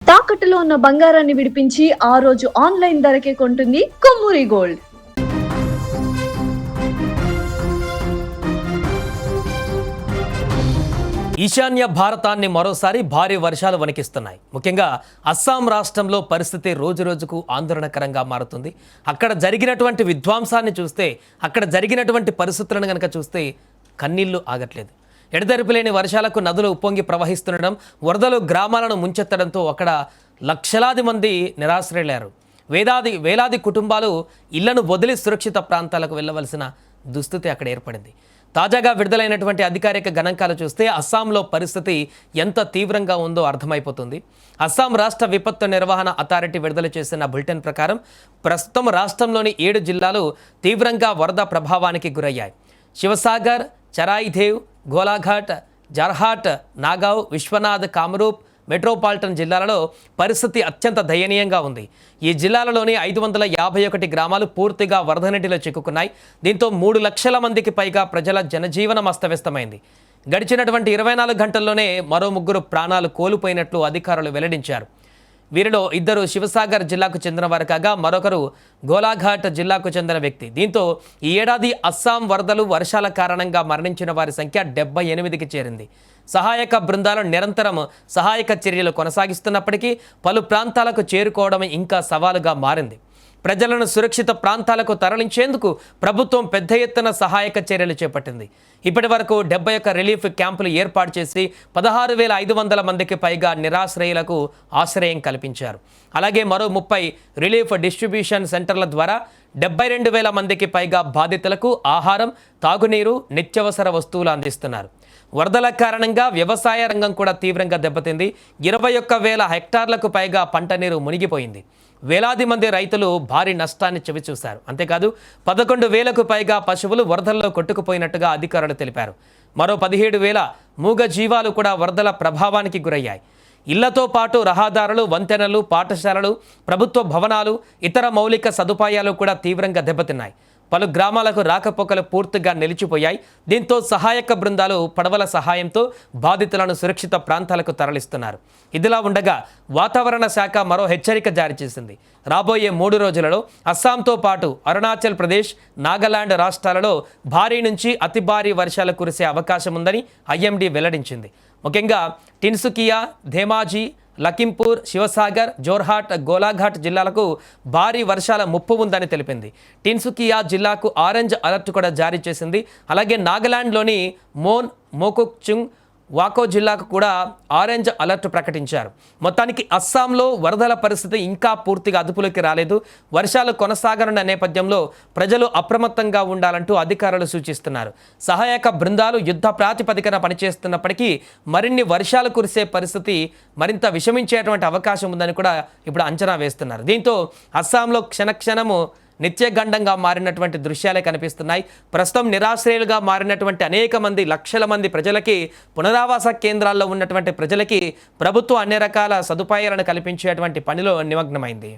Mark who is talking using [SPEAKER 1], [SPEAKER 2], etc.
[SPEAKER 1] తాకట్టులో ఉన్న బంగారాన్ని విడిపించి ఆ రోజు ఆన్లైన్ ధరకే కొంటుంది కొమ్మూరి గోల్డ్.
[SPEAKER 2] ఈశాన్య భారతాన్ని మరోసారి భారీ వర్షాలు వణికిస్తున్నాయి. ముఖ్యంగా అస్సాం రాష్ట్రంలో పరిస్థితి రోజురోజుకు ఆందోళనకరంగా మారుతుంది. అక్కడ జరిగినటువంటి విధ్వంసాన్ని చూస్తే, అక్కడ జరిగినటువంటి పరిస్థితులను కనుక చూస్తే కన్నీళ్లు ఆగట్లేదు. ఎడతెరిపిలేని వర్షాలకు నదులు ఉప్పొంగి ప్రవహిస్తుండడం, వరదలు గ్రామాలను ముంచెత్తడంతో అక్కడ లక్షలాది మంది నిరాశ్రయులయ్యారు. వేలాది కుటుంబాలు ఇళ్లను వదిలి సురక్షిత ప్రాంతాలకు వెళ్ళవలసిన దుస్థితి అక్కడ ఏర్పడింది. తాజాగా విడుదలైనటువంటి అధికారిక గణాంకాలు చూస్తే అస్సాంలో పరిస్థితి ఎంత తీవ్రంగా ఉందో అర్థమైపోతుంది. అస్సాం రాష్ట్ర విపత్తు నిర్వహణ అథారిటీ విడుదల చేసిన బులెటిన్ ప్రకారం ప్రస్తుతం రాష్ట్రంలోని 7 జిల్లాలు తీవ్రంగా వరద ప్రభావానికి గురయ్యాయి. శివసాగర్, చరాయిదేవ్, గోలాఘాట్, జర్హాట్, నాగావ్, విశ్వనాథ్, కామరూప్ మెట్రోపాలిటన్ జిల్లాలలో పరిస్థితి అత్యంత దయనీయంగా ఉంది. ఈ జిల్లాలలోని 551 గ్రామాలు పూర్తిగా వరద నీటిలో చిక్కుకున్నాయి. దీంతో 3 లక్షల మందికి పైగా ప్రజల జనజీవనం అస్తవ్యస్తమైంది. గడిచినటువంటి 24 గంటల్లోనే మరో 3 ప్రాణాలు కోల్పోయినట్లు అధికారులు వెల్లడించారు. వీరిలో 2 శివసాగర్ జిల్లాకు చెందినవారు కాగా మరొకరు గోలాఘాట్ జిల్లాకు చెందిన వ్యక్తి. దీంతో ఈ ఏడాది అస్సాం వరదలు వర్షాల కారణంగా మరణించిన వారి సంఖ్య 78కి చేరింది. సహాయక బృందాలు నిరంతరం సహాయక చర్యలు కొనసాగిస్తున్నప్పటికీ పలు ప్రాంతాలకు చేరుకోవడం ఇంకా సవాలుగా మారింది. ప్రజలను సురక్షిత ప్రాంతాలకు తరలించేందుకు ప్రభుత్వం పెద్ద ఎత్తున సహాయక చర్యలు చేపట్టింది. ఇప్పటి వరకు 71 రిలీఫ్ క్యాంపులు ఏర్పాటు చేసి 16,500 మందికి పైగా నిరాశ్రయులకు ఆశ్రయం కల్పించారు. అలాగే మరో 30 రిలీఫ్ డిస్ట్రిబ్యూషన్ సెంటర్ల ద్వారా 72,000 మందికి పైగా బాధితులకు ఆహారం, తాగునీరు, నిత్యావసర వస్తువులు అందిస్తున్నారు. వరదల కారణంగా వ్యవసాయ రంగం కూడా తీవ్రంగా దెబ్బతింది. 21,000 హెక్టార్లకు పైగా పంట నీరు మునిగిపోయింది. వేలాది మంది రైతులు భారీ నష్టాన్ని చవిచూశారు. అంతేకాదు 11,000కు పైగా పశువులు వరదల్లో కొట్టుకుపోయినట్టుగా అధికారులు తెలిపారు. మరో 17,000 మూగ జీవాలు కూడా వరదల ప్రభావానికి గురయ్యాయి. ఇళ్లతో పాటు రహదారులు, వంతెనలు, పాఠశాలలు, ప్రభుత్వ భవనాలు, ఇతర మౌలిక సదుపాయాలు కూడా తీవ్రంగా దెబ్బతిన్నాయి. పలు గ్రామాలకు రాకపోకలు పూర్తిగా నిలిచిపోయాయి. దీంతో సహాయక బృందాలు పడవల సహాయంతో బాధితులను సురక్షిత ప్రాంతాలకు తరలిస్తున్నారు. ఇదిలా ఉండగా వాతావరణ శాఖ మరో హెచ్చరిక జారీ చేసింది. రాబోయే 3 రోజులలో అస్సాంతో పాటు అరుణాచల్ ప్రదేశ్, నాగాలాండ్ రాష్ట్రాలలో భారీ నుంచి అతి భారీ వర్షాలు కురిసే అవకాశం ఉందని ఐఎండీ వెల్లడించింది. ముఖ్యంగా టిన్సుకియా, ధేమాజీ, లఖింపూర్, శివసాగర్, జోర్హాట్, గోలాఘాట్ జిల్లాలకు భారీ వర్షాల ముప్పు ఉందని తెలిపింది. టిన్సుకియా జిల్లాకు ఆరెంజ్ అలర్ట్ కూడా జారీ చేసింది. అలాగే నాగాలాండ్లోని మోన్, మోకుక్చుంగ్, వాకో జిల్లాకు కూడా ఆరెంజ్ అలర్ట్ ప్రకటించారు. మొత్తానికి అస్సాంలో వరదల పరిస్థితి ఇంకా పూర్తిగా అదుపులోకి రాలేదు. వర్షాలు కొనసాగనున్న నేపథ్యంలో ప్రజలు అప్రమత్తంగా ఉండాలంటూ అధికారులు సూచిస్తున్నారు. సహాయక బృందాలు యుద్ధ ప్రాతిపదికన పనిచేస్తున్నప్పటికీ మరిన్ని వర్షాలు కురిసే పరిస్థితి మరింత విషమించేటువంటి అవకాశం ఉందని కూడా ఇప్పుడు అంచనా వేస్తున్నారు. దీంతో అస్సాంలో క్షణక్షణము నిత్యగండంగా మారినటువంటి దృశ్యాలే కనిపిస్తున్నాయి. ప్రస్తుతం నిరాశ్రయులుగా మారినటువంటి అనేక మంది, లక్షల మంది ప్రజలకి, పునరావాస కేంద్రాల్లో ఉన్నటువంటి ప్రజలకి ప్రభుత్వం అన్ని రకాల సదుపాయాలను కల్పించేటువంటి పనిలో నిమగ్నమైంది.